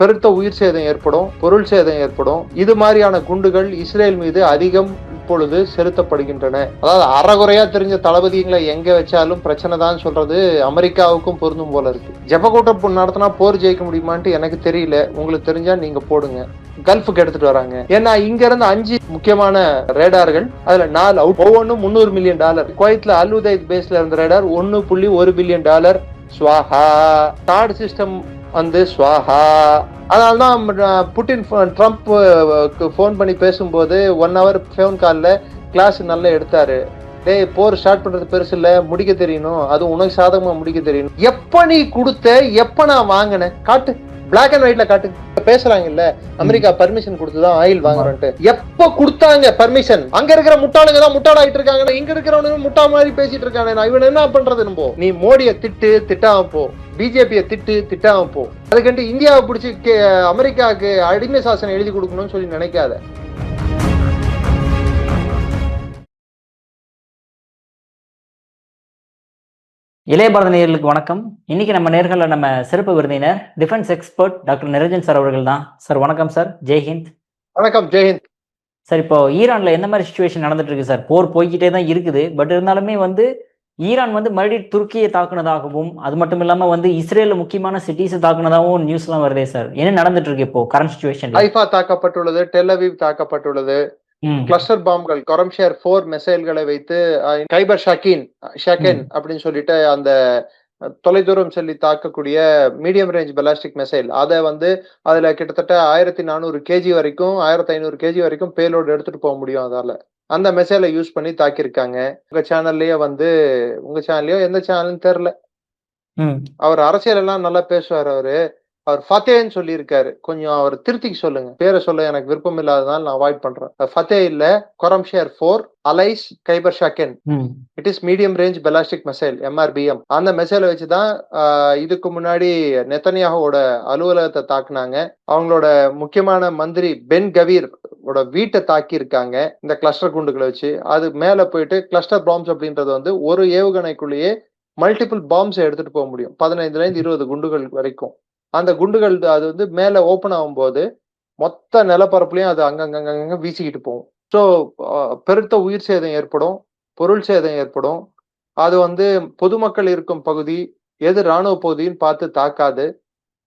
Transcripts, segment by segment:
பெருத்த உயிர் சேதம் ஏற்படும், பொருள் சேதம் ஏற்படும். இது மாதிரியான குண்டுகள் இஸ்ரேல் மீது அதிகம் இப்பொழுது செலுத்தப்படுகின்றன. அதாவது அறகுறையா தெரிஞ்ச தளபதிகளை எங்க வச்சாலும் பிரச்சனை தான் சொல்றது அமெரிக்காவுக்கும் பொருந்தும் போல இருக்கு. ஜெபக்கூட்டம் நடத்தினா போர் ஜெயிக்க முடியுமான்ட்டு எனக்கு தெரியல. உங்களுக்கு தெரிஞ்சா நீங்க போடுங்க. கல்ஃபுக்கு எடுத்துட்டு வராங்க. ஏன்னா இங்க இருந்து 5 முக்கியமான ரேடார்கள், அதுல 4 அவுட், ஒவ்வொன்றும் $300 மில்லியன். குவைத்ல அல் உதைத் பேஸ்ல இருந்த ரேடார் $1.1 பில்லியன். ஸ்வாஹா. தாட் சிஸ்டம் வந்து ஸ்வாஹா. அதனால்தான் புட்டின் ட்ரம்ப் போன் பண்ணி பேசும்போது 1 hour போன் கால்ல கிளாஸ் நல்லா எடுத்தாரு. டேய், போர் ஸ்டார்ட் பண்றது பெருசு இல்ல, முடிக்க தெரியணும், அது உனக்கு சாதகமா முடிக்க தெரியணும். எப்ப நீ கொடுத்த, எப்ப நான் வாங்கினேன் காட்டு, பிளாக் அண்ட் ஒயிட்ல காட்டு. பேசுறாங்க இல்ல, அமெரிக்கா பர்மிஷன் கொடுத்துதான் ஆயில் வாங்குறோம்ட்டு. எப்ப கொடுத்தாங்க பர்மிஷன்? அங்க இருக்கிற முட்டாளுங்க தான் முட்டாளாயிட்டு இருக்காங்க, இங்க இருக்கிறவனுங்க முட்டா மாதிரி பேசிட்டு இருக்காங்க. இவன் என்ன பண்றது? நம்ம நீ மோடிய திட்டாம போ, பிஜேபியை திட்டாம போ. அதுக்கண்டு இந்தியாவை பிடிச்சி அமெரிக்காவுக்கு அடிமை சாசனம் எழுதி கொடுக்கணும்னு சொல்லி நினைக்காத. இளைய பாரத நேயர்களுக்கு வணக்கம். இன்னைக்கு நம்ம நேர்களில் நம்ம சிறப்பு விருந்தினர் defence expert doctor Niranjan sir அவர்கள் தான். சார் வணக்கம் சார். ஜெய்ஹிந்த். வணக்கம். ஜெய்ஹிந்த். சார், இப்போ ஈரான்ல என்ன மாதிரி சிச்சுவேஷன் நடந்துட்டு இருக்கு சார்? போர் போய்கிட்டே தான் இருக்குது. பட் இருந்தாலுமே ஈரான் மறுபடியும் துருக்கியை தாக்குனதாகவும், அது மட்டும் இல்லாம இஸ்ரேல் முக்கியமான சிட்டிஸை தாக்குனதாகவும் நியூஸ் எல்லாம் வருதே சார். என்ன நடந்துட்டு இருக்கு இப்போ கரண்ட் சிச்சுவேஷன்? ஹைஃபா தாக்கப்பட்டுள்ளது, டெல் அவீவ் தாக்கப்பட்டுள்ளது. கிளஸ்டர் பாம்கள், கொரம்ஷேர் 4 மிசைல்களை வைத்து கைபர் ஷாக்கின் அப்படின்னு சொல்லிட்டு அந்த தொலைதூரம் செல்லி தாக்கக்கூடிய மீடியம் ரேஞ்ச் பெலாஸ்டிக் மிசைல், அதை அதுல கிட்டத்தட்ட 1400 kg வரைக்கும் 1500 kg வரைக்கும் பேலோடு எடுத்துட்டு போக முடியும். அதால அந்த மிசைலை யூஸ் பண்ணி தாக்கியிருக்காங்க. உங்க சேனல்லயோ எந்த சேனல்னு தெரியல. அவர் அரசியல் எல்லாம் நல்லா பேசுவார். அவர் ஃபத்தேன்னு சொல்லி இருக்காரு. கொஞ்சம் அவர் திருத்திக்கு சொல்லுங்க. பேரை சொல்ல எனக்கு விருப்பம் இல்லாததால் நான் அவாய்ட் பண்றேன். ஃபத்தே இல்ல, Khorramshahr 4 alias Kheibar Shekan. It is medium range ballistic missile, MRBM. அந்த மிசைலை வச்சுதான் இதுக்கு முன்னாடி நெத்தன்யாஹுவோட அலுவலகத்தை தாக்குனாங்க. அவங்களோட முக்கியமான மந்திரி பென் கவீர் வீட்டை தாக்கி இருக்காங்க இந்த கிளஸ்டர் குண்டுகளை வச்சு. அது மேல போயிட்டு கிளஸ்டர் பாம்ஸ் அப்படின்றது ஒரு ஏவுகணைக்குள்ளேயே மல்டிபிள் பாம்ஸ் எடுத்துட்டு போக முடியும். 15ல இருந்து 20 குண்டுகள் வரைக்கும். அந்த குண்டுகள் அது மேல ஓபன் ஆகும் போது மொத்த நிலப்பரப்புலயும் அது அங்கங்க வீசிக்கிட்டு போகும். ஸோ பெருத்த உயிர் சேதம் ஏற்படும், பொருள் சேதம் ஏற்படும். அது பொதுமக்கள் இருக்கும் பகுதி எது ராணுவ பகுதின்னு பார்த்து தாக்காது.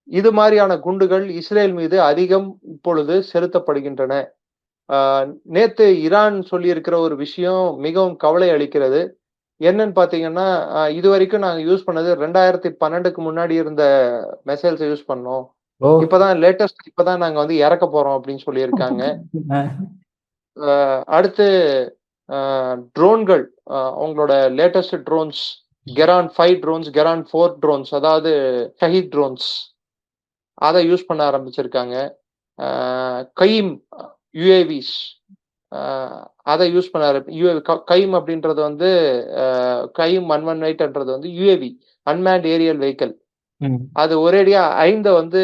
இது மாதிரியான குண்டுகள் இஸ்ரேல் மீது அதிகம் இப்பொழுது செலுத்தப்படுகின்றன. நேத்து ஈரான் சொல்லி இருக்கிற ஒரு விஷயம் மிகவும் கவலை அளிக்கிறது. என்னன்னு பாத்தீங்கன்னா, இது வரைக்கும் நாங்க யூஸ் பண்ணது 2012க்கு முன்னாடி இருந்த மிசைல்ஸ் யூஸ் பண்ணோம். இப்பதான் நாங்க இறக்க போறோம் அப்படின்னு சொல்லியிருக்காங்க. அடுத்து ட்ரோன்கள், அவங்களோட latest drones Keran 5 drones, Keran 4 drones, அதாவது ஷஹீத் ட்ரோன்ஸ், அதை யூஸ் பண்ண ஆரம்பிச்சிருக்காங்க. கைம் UAVs, அதை யூஸ் பண்ண கைம் அப்படின்றது கைம் 118ன்றது UAV, அன்மேண்ட் ஏரியல் வெஹிக்கிள். அது ஒரேடியா 5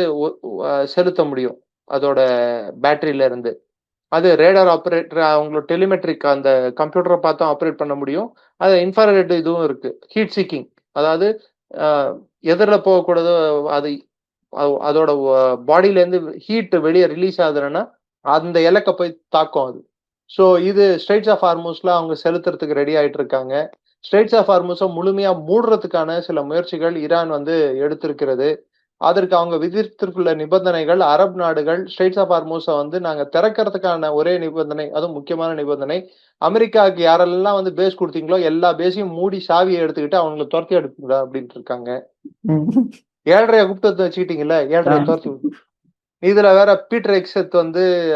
செலுத்த முடியும் அதோட பேட்டரியில இருந்து. அது ரேடார் ஆப்ரேட்டர், அவங்களோட டெலிமெட்ரிக் அந்த கம்ப்யூட்டரை பார்த்தும் ஆப்ரேட் பண்ண முடியும். அது இன்ஃப்ராரெட் இதுவும் இருக்கு. ஹீட் சீக்கிங், அதாவது எதிரில் போகக்கூடாது, அது அதோட பாடியில இருந்து ஹீட் வெளியே ரிலீஸ் ஆகுதுன்னா அந்த இலக்க போய் தாக்கும் அது. ஸோ இது ஸ்ட்ரெய்ட்ஸ் ஆஃப் ஹார்முஸ்ல அவங்க செலுத்துறதுக்கு ரெடி ஆயிட்டு இருக்காங்க. ஸ்ட்ரெய்ட்ஸ் ஆஃப் ஹார்முஸை முழுமையா மூடுறதுக்கான சில முயற்சிகள் ஈரான் எடுத்திருக்கிறது. அதற்கு அவங்க விதித்திருக்குள்ள நிபந்தனைகள், அரபு நாடுகள் ஸ்ட்ரெய்ட்ஸ் ஆஃப் ஹார்முஸை நாங்க திறக்கிறதுக்கான ஒரே நிபந்தனை, அதுவும் முக்கியமான நிபந்தனை, அமெரிக்காவுக்கு யாரெல்லாம் பேஸ் கொடுத்தீங்களோ எல்லா பேஸையும் மூடி சாவியை எடுத்துக்கிட்டு அவங்களை துரத்தி எடுத்துங்க அப்படின்ட்டு இருக்காங்க. 7:30 கூப்பிட்டு வச்சுக்கிட்டீங்கல்ல, 7:30 துரத்தி. இதுல வேற பீட்டர் எக்ஸத்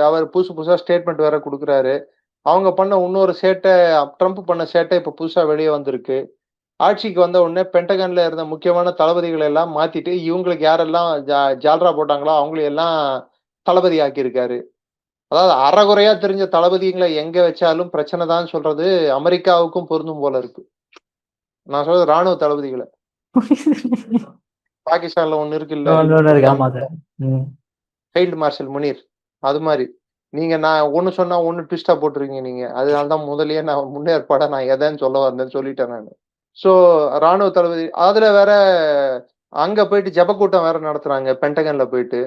அவர் புதுசா ஸ்டேட்மெண்ட் வேற கொடுக்குறாரு. அவங்க பண்ண இன்னொரு சேட்டை, ட்ரம்ப் பண்ண சேட்டை இப்ப புதுசா வெளியே வந்திருக்கு. ஆட்சிக்கு வந்த உடனே பென்டகன்ல இருந்த முக்கியமான தளபதிகளை எல்லாம் மாத்திட்டு இவங்களுக்கு யாரெல்லாம் ஜால்ரா போட்டாங்களோ அவங்களையெல்லாம் தளபதி ஆக்கியிருக்காரு. அதாவது அறகுறையா தெரிஞ்ச தளபதிகளை எங்க வச்சாலும் பிரச்சனை தான் சொல்றது அமெரிக்காவுக்கும் பொருந்தும் போல இருக்கு. நான் சொல்றது ராணுவ தளபதிகளை. பாகிஸ்தான்ல ஒண்ணு இருக்குல்ல, ஃபீல்டு மார்ஷல் முனீர், அது மாதிரி நீங்க நான் ஒண்ணு சொன்னா ஒண்ணு ட்விஸ்டா போட்டுருக்கீங்க நீங்க. அதனாலதான் முதல்லயே நான் முன்னேற்பாடா நான் எதைன்னு சொல்ல வந்தேன்னு சொல்லிட்டேன் நான். சோ ராணுவ தளபதி, அதுல வேற அங்க போயிட்டு ஜபக்கூட்டம் வேற நடத்துறாங்க பென்டகன்ல போயிட்டு.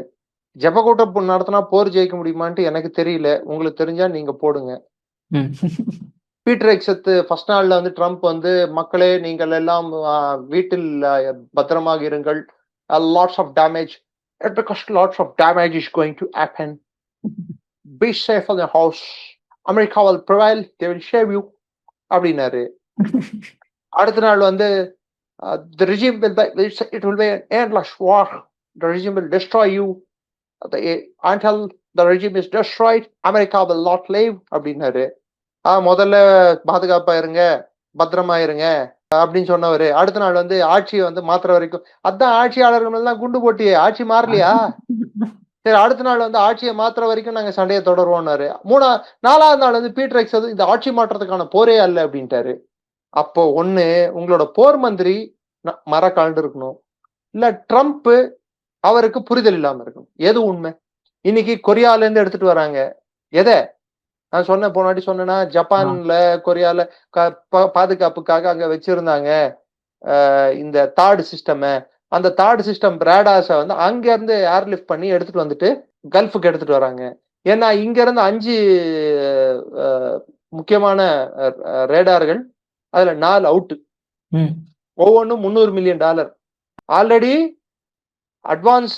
ஜெபக்கூட்டம் நடத்தினா போர் ஜெயிக்க முடியுமான்ட்டு எனக்கு தெரியல. உங்களுக்கு தெரிஞ்சா நீங்க போடுங்க. பீட்டர் எக்ஸத்து ஃபர்ஸ்ட் நாள்ல வந்து ட்ரம்ப் வந்து மக்களே நீங்கள் எல்லாம் வீட்டில் பத்திரமாக இருங்கள். Lots of damage. Because lots of damage is going to happen. Be safe in the house. America will prevail. They will save you. அப்படின்னாரு. அடுத்த நாள் வந்து the regime it will be an endless war. The regime will destroy you. Until the regime is destroyed, America will not live. அப்படின்னாரு. முதல்ல பாதுகாப்பா இருங்க, பத்திரமா இருங்க அப்படின்னு சொன்னவரு அடுத்த நாள் வந்து ஆட்சியை வந்து மாத்திர வரைக்கும் அதான் ஆட்சியாளர்கள் எல்லாம் குண்டு போட்டியே ஆட்சி மாறலையா? சரி அடுத்த நாள் வந்து ஆட்சியை மாத்திர வரைக்கும் நாங்க சண்டையை தொடருவோம்னாரு. நாலாவது நாள் வந்து பீட்டர் எக்ஸ் இந்த ஆட்சி மாற்றத்துக்கான போரே அல்ல அப்படின்ட்டாரு. அப்போ ஒண்ணு உங்களோட போர் மந்திரி மர கலந்து இருக்கணும், இல்ல ட்ரம்ப் அவருக்கு புரிதல் இல்லாம இருக்கணும். எது உண்மை? இன்னைக்கு கொரியால இருந்து எடுத்துட்டு வராங்க. எதை நான் சொன்னேன் போனாடி சொன்னேன்னா ஜப்பான்ல கொரியால பாதுகாப்புக்காக அங்க வச்சிருந்தாங்க இந்த தார்டு சிஸ்டம். அந்த தார்டு சிஸ்டம் ரேடாஸை வந்து அங்க இருந்து ஏர்லிஃப்ட் பண்ணி எடுத்துட்டு வந்துட்டு கல்ஃபுக்கு எடுத்துட்டு வராங்க. ஏன்னா இங்க இருந்து 5 முக்கியமான ரேடார்கள், அதுல 4 அவுட், ஒவ்வொன்றும் $300 million. Already advance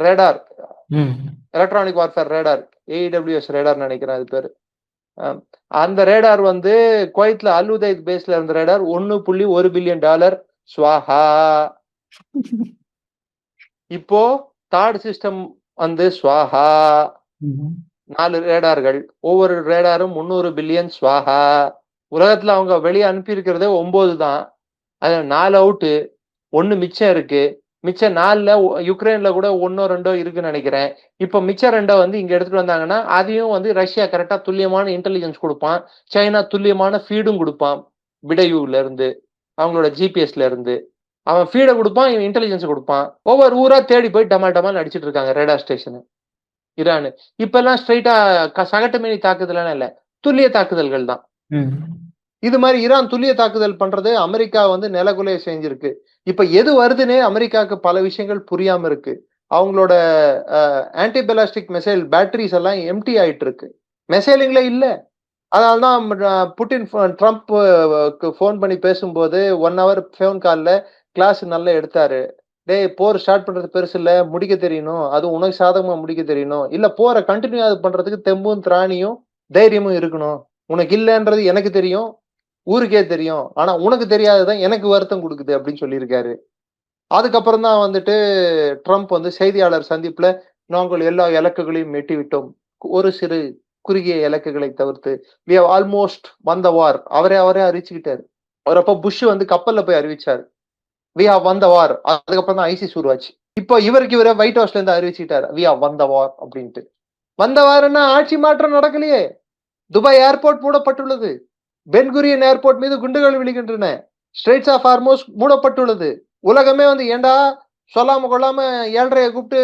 radar, electronic warfare radar, AEWS radar நினைக்கிறேன் அது பேரு. அந்த ரேடார் வந்து குவைத்ல அல் உதைத் பேஸ்ல இருந்த ரேடார் $1.1 பில்லியன் ஸ்வாஹா. இப்போ தார்ட் சிஸ்டம் வந்து ஸ்வாஹா. 4 ரேடார்கள், ஒவ்வொரு ரேடாரும் 300 பில்லியன் ஸ்வாஹா. உலகத்துல அவங்க வெளியே அனுப்பி இருக்கிறதே 9 தான். அதுல 4 அவுட்டு, 1 மிச்சம் இருக்கு. மிச்சம் 4ல யுக்ரைன்ல கூட 1ஓ 2ஓ இருக்குன்னு நினைக்கிறேன். இப்ப மிச்சம் 2 வந்து இங்க எடுத்துட்டு வந்தாங்கன்னா அதையும் வந்து ரஷ்யா கரெக்டா துல்லியமான இன்டெலிஜென்ஸ் கொடுப்பான், சைனா துல்லியமான ஃபீடும் கொடுப்பான். விடையூர்ல இருந்து அவங்களோட ஜிபிஎஸ்ல இருந்து அவன் ஃபீடை கொடுப்பான், இவன் இன்டெலிஜென்ஸ் கொடுப்பான். ஒவ்வொரு ஊரா தேடி போய் டமால் அடிச்சிட்டு இருக்காங்க ரேடார் ஸ்டேஷனு ஈரானு. இப்ப எல்லாம் ஸ்ட்ரைட்டா சகட்டு மேனி தாக்குதல் இல்ல, துல்லிய தாக்குதல்கள் தான். இது மாதிரி ஈரான் துல்லிய தாக்குதல் பண்றது அமெரிக்கா வந்து நிலகுலைய செஞ்சிருக்கு. இப்ப எது வருதுன்னே அமெரிக்காவுக்கு பல விஷயங்கள் புரியாம இருக்கு. அவங்களோட ஆன்டிபெலாஸ்டிக் மிசைல் பேட்டரிஸ் எல்லாம் எம்டி ஆயிட்டு இருக்கு, மிசைலுங்களே இல்ல. அதனால்தான் புட்டின் ட்ரம்ப் போன் பண்ணி பேசும்போது 1 hour ஃபோன் கால்ல கிளாஸ் நல்லா எடுத்தாரு. டேய், போர் ஸ்டார்ட் பண்றது பெருசு இல்ல, முடிக்க தெரியணும், அது உனக்கு சாதகமா முடிக்க தெரியணும், இல்ல போரை கண்டினியூ பண்றதுக்கு தெம்பும் திராணியும் தைரியமும் இருக்கணும். உனக்கு இல்லைன்றது எனக்கு தெரியும், ஊருக்கே தெரியும், ஆனா உனக்கு தெரியாததான் எனக்கு வருத்தம் கொடுக்குது அப்படின்னு சொல்லியிருக்காரு. அதுக்கப்புறம் தான் வந்துட்டு ட்ரம்ப் வந்து செய்தியாளர் சந்திப்புல நாங்கள் எல்லா இலக்குகளையும் எட்டி விட்டோம், ஒரு சிறு குறுகிய இலக்குகளை தவிர்த்து we have almost won the war. அவரே அறிவிச்சுக்கிட்டாரு. அவர் அப்ப புஷ் வந்து கப்பல்ல போய் அறிவிச்சாரு we have won the war. அதுக்கப்புறம் தான் ஐசிஸ் உருவாச்சு. இப்போ இவரே ஒயிட் ஹவுஸ்ல இருந்து அறிவிச்சுட்டாரு we have won the war அப்படின்ட்டு. வந்த வாரம்னா ஆட்சி மாற்றம் நடக்கலையே. துபாய் ஏர்போர்ட் மூடப்பட்டுள்ளது, பென்குரியன் ஏர்போர்ட் மீது குண்டுகள் விழுகின்றன, ஸ்ட்ரெயிட்ஸ் ஆஃப் ஹார்மோஸ் மூடப்பட்டுள்ளது. உலகமே வந்து ஏண்டா சொல்லாம கொள்ளாம 7:30 கூப்பிட்டு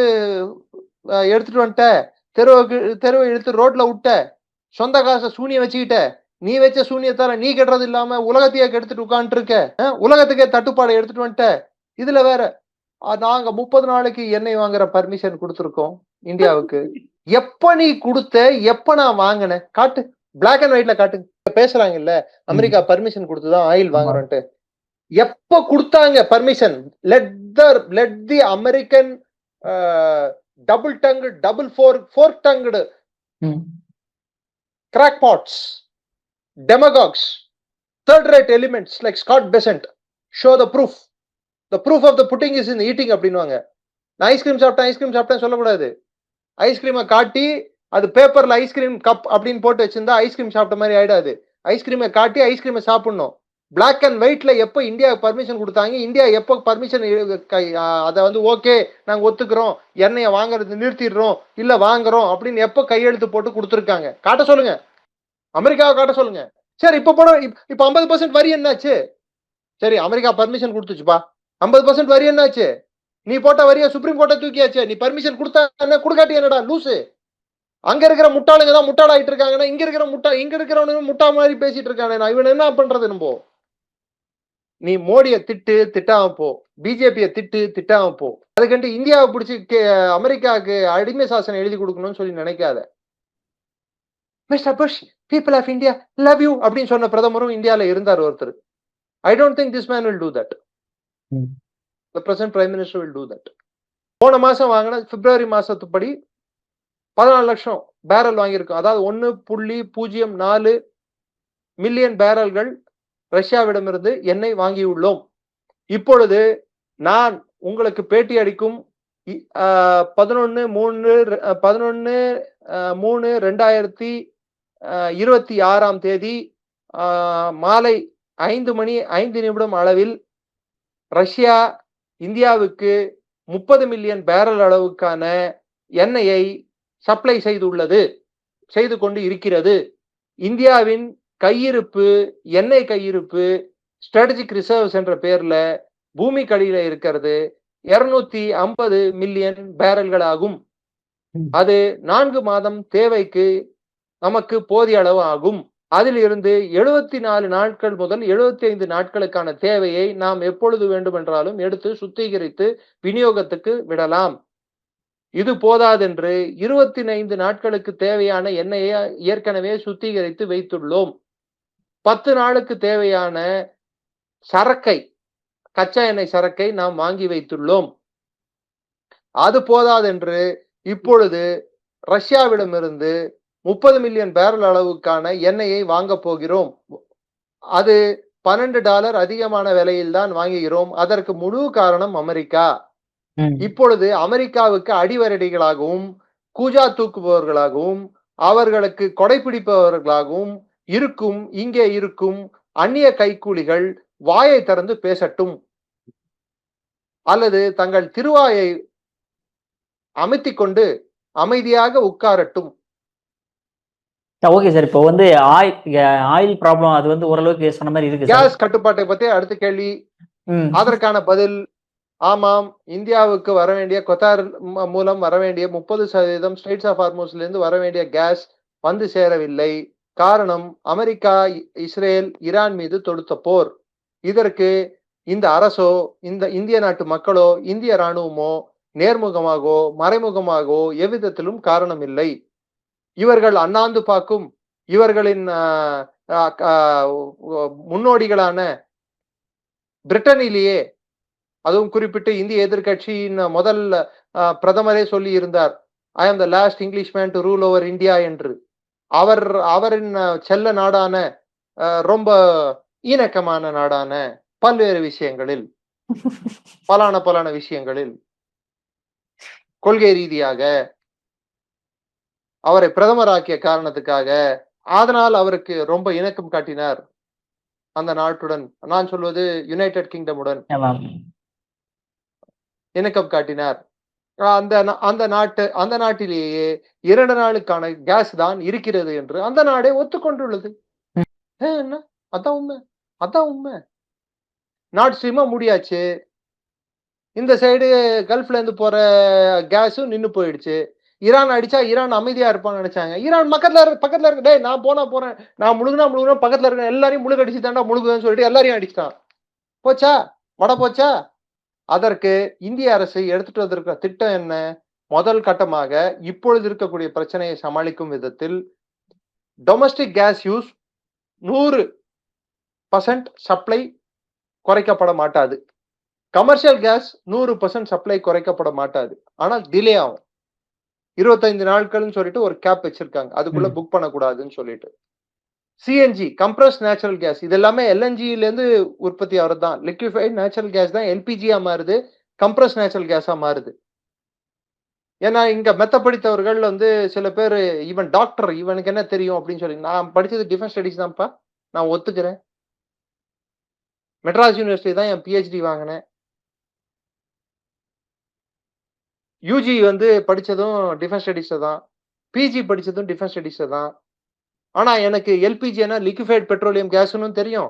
எடுத்துட்டு வந்துட்ட, தெருவை இழுத்து ரோட்ல விட்ட, சொந்த காசை சூனிய வச்சுக்கிட்ட, நீ வச்ச சூனியத்தால நீ கெடுறது இல்லாம உலகத்தையே கெடுத்துட்டு உட்காந்துட்டு இருக்க, உலகத்துக்கே தட்டுப்பாடை எடுத்துட்டு வந்துட்ட. இதுல வேற நாங்க 30 நாளைக்கு எண்ணெய் வாங்குற பர்மிஷன் கொடுத்துருக்கோம் இந்தியாவுக்கு. எப்ப நீ கொடுத்த, எப்ப நான் வாங்கினேன் காட்டு, பிளாக் அண்ட் ஒயிட்ல காட்டு. பேசுறாங்க இல்ல அமெரிக்கா பர்மிஷன் கொடுத்துதான் ஆயில் வாங்குறோன்ட்டு. எப்ப கொடுத்தாங்க permission? Let the American double tongue, double fork tongued crackpots, demagogues, third-rate elements like Scott Bessent show the proof. The proof of the pudding is in the eating அப்படின்னுவாங்க. நான் ice cream சாப்பிட்டேன் சொல்லக்கூடாது. ஐஸ்கிரீமை காட்டி அது பேப்பர்ல ஐஸ்கிரீம் கப் அப்படின்னு போட்டு வச்சிருந்தா ஐஸ்கிரீம் சாப்பிட்ட மாதிரி ஆயிடாது. ஐஸ்கிரீமை காட்டி ஐஸ்கிரீமை சாப்பிடணும். பிளாக் அண்ட் ஒயிட்ல எப்போ இந்தியாவுக்கு பர்மிஷன் கொடுத்தாங்க, இந்தியா எப்போ பர்மிஷன் அதை வந்து ஓகே நாங்க ஒத்துக்கிறோம், எண்ணெயை வாங்குறது நிறுத்திடுறோம், இல்ல வாங்குறோம் அப்படின்னு எப்போ கையெழுத்து போட்டு கொடுத்துருக்காங்க காட்ட சொல்லுங்க, அமெரிக்காவை காட்ட சொல்லுங்க. சரி இப்ப 50% வரி என்னாச்சு? சரி அமெரிக்கா பர்மிஷன் கொடுத்துச்சுப்பா, 50% வரி என்னாச்சு? நீ போட்ட வரியா சுப்ரீம் கோர்ட்டை தூக்கியாச்சு. நீ பர்மிஷன் கொடுத்தா என்ன, கொடுக்காட்டி என்னடா லூசு? அங்க இருக்கிற முட்டாளுங்க தான் முட்டாளாயிட்டு இருக்காங்கன்னா இங்க இருக்கிறவனுங்க முட்டா மாதிரி பேசிட்டு இருக்கானே, இவன் என்ன பண்றது? நம்ம நீ மோடியை திட்டாம போ, பிஜேபியை திட்டாம போ. அதுக்கண்டு இந்தியாவை பிடிச்சி அமெரிக்காவுக்கு அடிமை சாசனம் எழுதி கொடுக்கணும்னு சொல்லி நினைக்காத. Mister Bush, people of India love you அப்படின்னு சொன்ன பிரதமரும் இந்தியால இருந்தார் ஒருத்தர். I don't think this man will do that. The present prime minister will do that. போன மாசம் வாங்கின பிப்ரவரி மாசத்துப்படி 14 லட்சம் பேரல் வாங்கியிருக்கோம். அதாவது 1.04 மில்லியன் பேரல்கள் ரஷ்யாவிடமிருந்து எண்ணெய் வாங்கியுள்ளோம். இப்பொழுது நான் உங்களுக்கு பேட்டி அளிக்கும் 11/3/2026 மாலை 5:05 அளவில் ரஷ்யா இந்தியாவுக்கு 30 மில்லியன் பேரல் அளவுக்கான எண்ணெயை சப்ளை செய்து கொண்டு இருக்கிறது. இந்தியாவின் கையிருப்பு, எண்ணெய் கையிருப்பு ஸ்ட்ராட்டஜிக் ரிசர்வ்ஸ் என்ற பேர்ல பூமிக்கடியில இருக்கிறது 250 மில்லியன் பேரல்கள் ஆகும். அது 4 மாதம் தேவைக்கு நமக்கு போதிய அளவு ஆகும். அதிலிருந்து 74 நாட்கள் முதல் 75 நாட்களுக்கான தேவையை நாம் எப்பொழுது வேண்டுமென்றாலும் எடுத்து சுத்திகரித்து விநியோகத்துக்கு விடலாம். இது போதாதென்று 25 நாட்களுக்கு தேவையான எண்ணெயை ஏற்கனவே சுத்திகரித்து வைத்துள்ளோம். 10 நாளுக்கு தேவையான சரக்கை, கச்சா எண்ணெய் சரக்கை நாம் வாங்கி வைத்துள்ளோம். அது போதாதென்று இப்பொழுது ரஷ்யாவிடமிருந்து 30 மில்லியன் பேரல் அளவுக்கான எண்ணெயை வாங்க போகிறோம். அது $12 அதிகமான விலையில் தான் வாங்குகிறோம். அதற்கு முழு காரணம் அமெரிக்கா. இப்பொழுது அமெரிக்காவுக்கு அடிவரடிகளாகவும், கூஜா தூக்குபவர்களாகவும், அவர்களுக்கு கொடைபிடிப்பவர்களாகவும் இங்கே இருக்கும் அந்நிய கைக்கூலிகள் வாயை திறந்து பேசட்டும், அல்லது தங்கள் திருவாயை அமுத்திக் கொண்டு அமைதியாக உட்காரட்டும். ஓகே சார், இப்போ வந்து ஆயில் ப்ராப்ளம் அது வந்து ஓரளவுக்கு சொன்ன மாதிரி இருக்கு. கேஸ் கட்டுப்பாட்டை பத்தி அடுத்த கேள்வி. அதற்கான பதில் ஆமாம். இந்தியாவுக்கு வர வேண்டிய கொத்தார் மூலம் வர வேண்டிய 30% ஸ்ட்ரெய்ட்ஸ் ஆஃப் ஹார்முஸ்ல இருந்து வர வேண்டிய கேஸ் வந்து சேரவில்லை. காரணம் அமெரிக்கா, இஸ்ரேல், ஈரான் மீது தொடுத்த போர். இதற்கு இந்த அரசோ, இந்த இந்திய நாட்டு மக்களோ, இந்திய ராணுவமோ நேர்முகமாகவோ மறைமுகமாகவோ எவ்விதத்திலும் காரணம் இல்லை. இவர்கள் அண்ணாந்து பார்க்கும் இவர்களின் முன்னோடிகளான பிரிட்டனிலேயே, அதுவும் குறிப்பிட்டு இந்திய எதிர்கட்சியின் முதல் பிரதமரே சொல்லி இருந்தார், ஐ ஆம் the last English man to rule over India என்று. அவரின் செல்ல நாடான, ரொம்ப இணக்கமான நாடான பல்வேறு விஷயங்களில், பலான விஷயங்களில் கொள்கை ரீதியாக அவரை பிரதமராக்கிய காரணத்துக்காக, அதனால் அவருக்கு ரொம்ப இணக்கம் காட்டினார் அந்த நாட்டுடன். நான் சொல்வது யுனைடெட் கிங்டமுடன் இணக்கம் காட்டினார். அந்த நாட்டிலேயே 2 நாளுக்கான கேஸ் தான் இருக்கிறது என்று அந்த நாடே ஒத்துக்கொண்டுள்ளது. என்ன? அதான் உண்மை. நார்த் ஸ்ட்ரீமா முடியாச்சு. இந்த சைடு கல்ஃப்ல இருந்து போற கேஸும் நின்னு போயிடுச்சு. ஈரான் அடிச்சா ஈரான் அமைதியா இருப்பான்னு நினைச்சாங்க. ஈரான் பக்கத்துல இருக்கு, டேய் நான் போறேன், நான் முழுகுனா பக்கத்துல இருக்க எல்லாரையும் முழுகடிச்சு தாண்டா முழுகுன்னு சொல்லிட்டு எல்லாரையும் அடிச்சிட்டான். போச்சா? அதற்கு இந்திய அரசு எடுத்துட்டு வந்திருக்கிற திட்டம் என்ன? முதல் கட்டமாக இப்பொழுது இருக்கக்கூடிய பிரச்சனையை சமாளிக்கும் விதத்தில் டொமஸ்டிக் கேஸ் யூஸ் 100% சப்ளை குறைக்கப்பட மாட்டாது. கமர்ஷியல் கேஸ் 100% சப்ளை குறைக்கப்பட மாட்டாது. ஆனால் டிலே ஆகும். 25 நாட்கள்னு சொல்லிட்டு ஒரு கேப் வச்சிருக்காங்க, அதுக்குள்ள புக் பண்ணக்கூடாதுன்னு சொல்லிட்டு. சிஎன்ஜி, கம்ப்ரஸ் நேச்சுரல் கேஸ், இது எல்லாமே எல்என்ஜில இருந்து உற்பத்தி ஆகிறது தான். லிக்விஃபைட் நேச்சுரல் கேஸ் தான் எல்பிஜியா மாறுது, கம்ப்ரஸ் நேச்சுரல் கேஸா மாறுது. ஏன்னா இங்க மெத்த படித்தவர்கள் வந்து சில பேர், இவன் டாக்டர், இவனுக்கு என்ன தெரியும் அப்படின்னு சொல்லி. நான் படிச்சது டிஃபென்ஸ் ஸ்டடிஸ் தான்ப்பா, நான் ஒத்துக்கிறேன். மெட்ராஸ் யூனிவர்சிட்டி தான் என் பிஹெச்டி வாங்கினேன். யூஜி வந்து படிச்சதும் டிஃபென்ஸ் ஸ்டடிஸ் தான், பிஜி படிச்சதும் டிஃபென்ஸ் ஸ்டடிஸ் தான். ஆனா எனக்கு எல்பிஜி என்ன லிக்விஃபைட் பெட்ரோலியம் கேஸ்னு தெரியும்,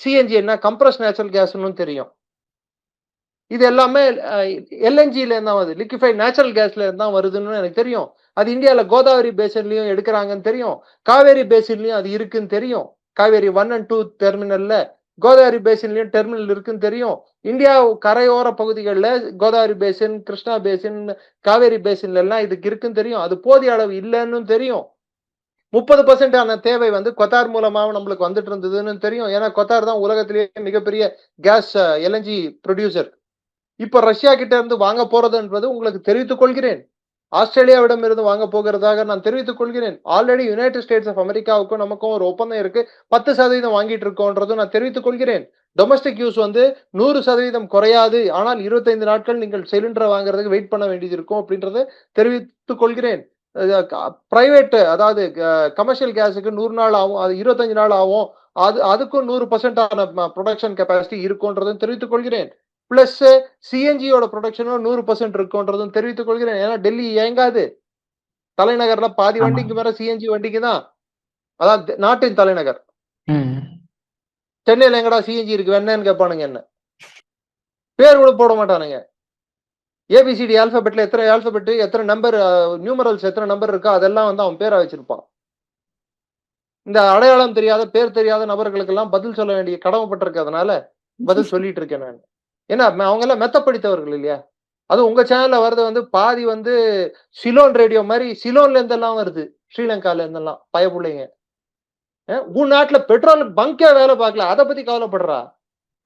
சிஎன்ஜி என்ன கம்ப்ரஸ் நேச்சுரல் கேஸ்னு தெரியும். இது எல்லாமே எல்என்ஜில இருந்தா வருது, லிக்விஃபைட் நேச்சுரல் கேஸ்ல இருந்தா வருதுன்னு எனக்கு தெரியும். அது இந்தியால கோதாவரி பேசின்லயும் எடுக்கிறாங்கன்னு தெரியும், காவேரி பேசின்லயும் அது இருக்குன்னு தெரியும். காவேரி 1 and 2 டெர்மினல்ல கோதாவரி பேசின்லயும் டெர்மினல் இருக்குன்னு தெரியும். இந்தியா கரையோர பகுதிகளில் கோதாவரி பேசின், கிருஷ்ணா பேசின், காவேரி பேசின்ல எல்லாம் இதுக்கு இருக்குன்னு தெரியும். அது போதிய அளவு இல்லைன்னு தெரியும். 30% தேவை வந்து கொத்தார் மூலமாக நம்மளுக்கு வந்துட்டு இருந்ததுன்னு தெரியும். ஏன்னா கொத்தார் தான் உலகத்திலேயே மிகப்பெரிய கேஸ் எல்என்ஜி ப்ரொடியூசர். இப்ப ரஷ்யா கிட்ட இருந்து வாங்க போறது என்பது உங்களுக்கு தெரிவித்துக் கொள்கிறேன். ஆஸ்திரேலியாவிடம் இருந்து வாங்க போகிறதாக நான் தெரிவித்துக் கொள்கிறேன். ஆல்ரெடி யுனைடெட் ஸ்டேட்ஸ் ஆஃப் அமெரிக்காவுக்கும் நமக்கும் ஒரு ஒப்பந்தம் இருக்கு. 10% வாங்கிட்டு இருக்கோன்றதும் நான் தெரிவித்துக் கொள்கிறேன். டொமஸ்டிக் யூஸ் வந்து 100% குறையாது. ஆனால் 25 நாட்கள் நீங்கள் சிலிண்டரை வாங்குறதுக்கு வெயிட் பண்ண வேண்டியது இருக்கும் அப்படின்றத தெரிவித்துக் கொள்கிறேன். பிரைவேட் அதாவது கமர்ஷியல் கேஸுக்கு 100 நாள் ஆகும். அது 25 நாள் ஆகும். அதுக்கும் 100% ப்ரொடக்ஷன் கெப்பாசிட்டி இருக்கும்ன்றதும் தெரிவித்துக் கொள்கிறேன். பிளஸ் சிஎன்ஜியோட ப்ரொடக்ஷனும் 100% இருக்கும்ன்றதும் தெரிவித்துக் கொள்கிறேன். ஏன்னா டெல்லி இயங்காது. தலைநகர்ல பாதி வண்டிக்கு மேல சிஎன்ஜி வண்டிக்கு தான். அதான் நாட்டின் தலைநகர். சென்னையில எங்கடா சிஎன்ஜி இருக்கு என்னன்னு கேட்பானுங்க. என்ன பேர் கூட போட மாட்டானுங்க. ஏபிசிடி ஆல்பபெட்ல எத்தனை ஆல்பபெட், எத்தனை நம்பர், நியூமரல்ஸ் எத்தனை நம்பர் இருக்கோ அதெல்லாம் வந்து அவன் பேரை வச்சிருப்பான். இந்த அடையாளம் தெரியாத, பேர் தெரியாத நபர்களுக்கெல்லாம் பதில் சொல்ல வேண்டிய கடமைப்பட்டிருக்கிறதுனால பதில் சொல்லிட்டு இருக்கேன் நான். ஏன்னா அவங்க எல்லாம் மெத்த படித்தவர்கள் இல்லையா? அது உங்க சேனல்ல வருது வந்து பாதி வந்து சிலோன் ரேடியோ மாதிரி சிலோன்ல இருந்தெல்லாம் வருது. ஸ்ரீலங்கால இருந்தெல்லாம் பயப்புள்ளைங்க. உன் நாட்டுல பெட்ரோல் பங்கே வேலை பார்க்கல, அதை பத்தி கவலைப்படுறா.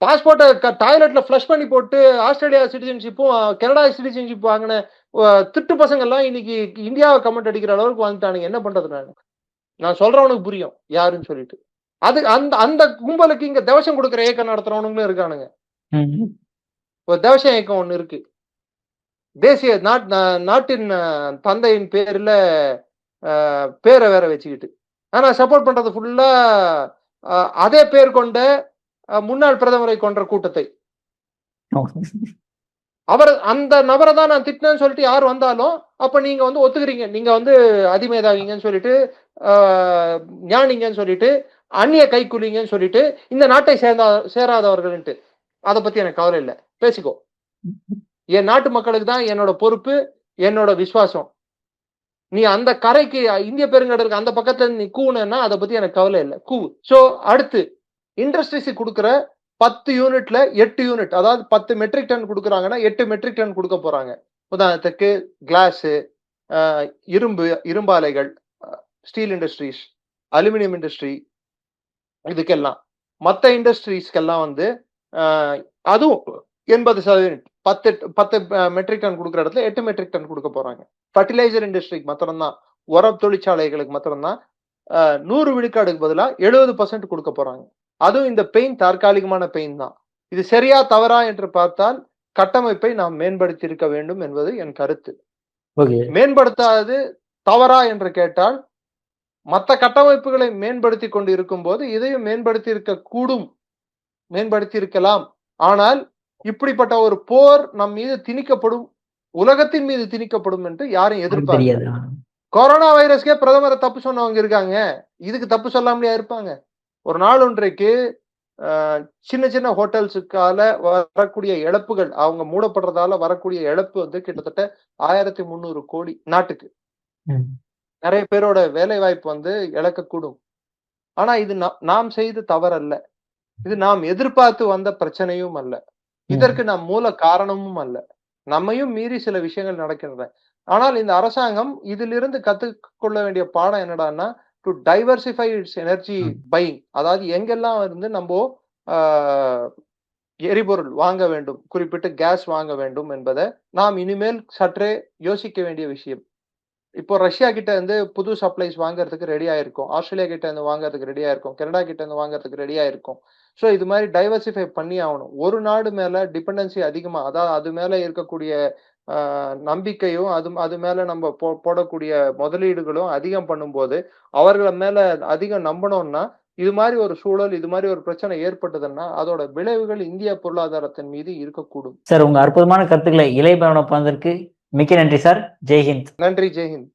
பாஸ்போர்ட்டை டாய்லெட்ல ஃபிளஷ் பண்ணி போட்டு ஆஸ்திரேலியா சிட்டிசன்ஷிப்பும் கனடா சிட்டிசன்ஷிப் வாங்கின திட்டு பசங்க எல்லாம் இன்னைக்கு இந்தியாவை கமெண்ட் அடிக்கிற அளவுக்கு வந்துட்டானுங்க. என்ன பண்றது? நான் சொல்றவனுக்கு புரியும் யாருன்னு சொல்லிட்டு. அது அந்த அந்த கும்பலுக்கு இங்க தேவசம் கொடுக்குற இயக்கம் நடத்துறவனுங்களும் இருக்கானுங்க. ஒரு தேவசம் இயக்கம் ஒண்ணு இருக்கு. தேசிய நாட்டின் தந்தையின் பேர்ல பேரை வேற வச்சுக்கிட்டு, ஆனா சப்போர்ட் பண்றது ஃபுல்லா அதே பேர் கொண்ட முன்னாள் பிரதமரை கொன்ற கூட்டத்தை. அவர் அந்த நபரை தான் நான் திட்டினேன்னு சொல்லிட்டு யார் வந்தாலும் அப்ப நீங்க வந்து ஒத்துக்கிறீங்க, நீங்க வந்து அதிமேதாவிங்கன்னு சொல்லிட்டு, ஞானிங்கன்னு சொல்லிட்டு, அந்நிய கைக்கூலிங்கன்னு சொல்லிட்டு, இந்த நாட்டை சேராதவர்கள்ட்டு. அதை பத்தி எனக்கு கவலை இல்லை, பேசிக்கோ. என் நாட்டு மக்களுக்கு தான் என்னோட பொறுப்பு, என்னோட விசுவாசம். நீ அந்த கரைக்கு இந்திய பெருங்கடலுக்கு அந்த பக்கத்துல நீ கூவுனா அதை பத்தி எனக்கு கவலை இல்லை, கூவு. சோ அடுத்து இண்டஸ்ட்ரீஸ் கொடுக்குற 10 யூனிட்ல 8 யூனிட், அதாவது 10 மெட்ரிக் டன் கொடுக்குறாங்கன்னா 8 மெட்ரிக் டன் கொடுக்க போறாங்க. உதாரணத்துக்கு கிளாஸ், இரும்பாலைகள், ஸ்டீல் இண்டஸ்ட்ரீஸ், அலுமினியம் இண்டஸ்ட்ரி, இதுக்கெல்லாம் மற்ற இண்டஸ்ட்ரீஸ்க்கெல்லாம் வந்து அதுவும் 80%, 10 மெட்ரிக் டன் கொடுக்குற இடத்துல 8 மெட்ரிக் டன் கொடுக்க போறாங்க. ஃபர்டிலைசர் இண்டஸ்ட்ரிக்கு மாத்திரம்தான், உரம் தொழிற்சாலைகளுக்கு மாத்திரம்தான் 100 விழுக்காடுக்கு பதிலாக 70% கொடுக்க போறாங்க. அதுவும் இந்த பெயின் தற்காலிகமான பெயின் தான். இது சரியா தவறா என்று பார்த்தால் கட்டமைப்பை நாம் மேம்படுத்தி இருக்க வேண்டும் என்பது என் கருத்து. மேம்படுத்தாது தவறா என்று கேட்டால் மற்ற கட்டமைப்புகளை மேம்படுத்தி கொண்டு இருக்கும் போது இதையும் மேம்படுத்தி இருக்க கூடும், மேம்படுத்தி இருக்கலாம். ஆனால் இப்படிப்பட்ட ஒரு போர் நம் மீது திணிக்கப்படும், உலகத்தின் மீது திணிக்கப்படும் என்று யாரும் எதிர்பார்க்க. கொரோனா வைரஸ்க்கே பிரதமரை தப்பு சொன்னவங்க இருக்காங்க, இதுக்கு தப்பு சொல்லாமலையா இருப்பாங்க? ஒரு நாள் ஒன்றைக்கு சின்ன சின்ன ஹோட்டல்ஸுக்கால வரக்கூடிய இழப்புகள், அவங்க மூடப்படுறதால வரக்கூடிய இழப்பு வந்து கிட்டத்தட்ட 1300 கோடி நாட்டுக்கு. நிறைய பேரோட வேலை வாய்ப்பு வந்து இழக்கக்கூடும். ஆனா இது நாம் செய்த தவறல்ல, இது நாம் எதிர்பார்த்து வந்த பிரச்சனையும் அல்ல, இதற்கு நாம் மூல காரணமும் அல்ல. நம்மையும் மீறி சில விஷயங்கள் நடக்கின்றன. ஆனால் இந்த அரசாங்கம் இதிலிருந்து கத்துக்கொள்ள வேண்டிய பாடம் என்னடான்னா, to diversify it's energy buying. அதாவது எங்கெல்லாம் வந்து நம்ம எரிபொருள் வாங்க வேண்டும், குறிப்பிட்டு கேஸ் வாங்க வேண்டும் என்பதை நாம் இனிமேல் சற்றே யோசிக்க வேண்டிய விஷயம். இப்போ ரஷ்யா கிட்ட இருந்து புது சப்ளைஸ் வாங்குறதுக்கு ரெடியா இருக்கும், ஆஸ்திரேலியா கிட்ட இருந்து வாங்குறதுக்கு ரெடியா இருக்கும், கனடா கிட்ட இருந்து வாங்குறதுக்கு ரெடியா இருக்கும். ஸோ இது மாதிரி டைவர்சிஃபை பண்ணி ஆகணும். ஒரு நாடு மேல டிபெண்டன்சி அதிகமா, அதாவது அது மேல இருக்கக்கூடிய நம்பிக்கையும் அது மேல நம்ம போடக்கூடிய முதலீடுகளும் அதிகம் பண்ணும்போது, அவர்களை மேல அதிகம் நம்பணும்னா, இது மாதிரி ஒரு சூழல், இது மாதிரி ஒரு பிரச்சனை ஏற்பட்டதுன்னா அதோட விளைவுகள் இந்திய பொருளாதாரத்தின் மீது இருக்கக்கூடும். சார், உங்க அற்புதமான கருத்துக்களை இளைய பவன பந்தற்கு மிக்க நன்றி சார். ஜெய்ஹிந்த். நன்றி, ஜெய்ஹிந்த்.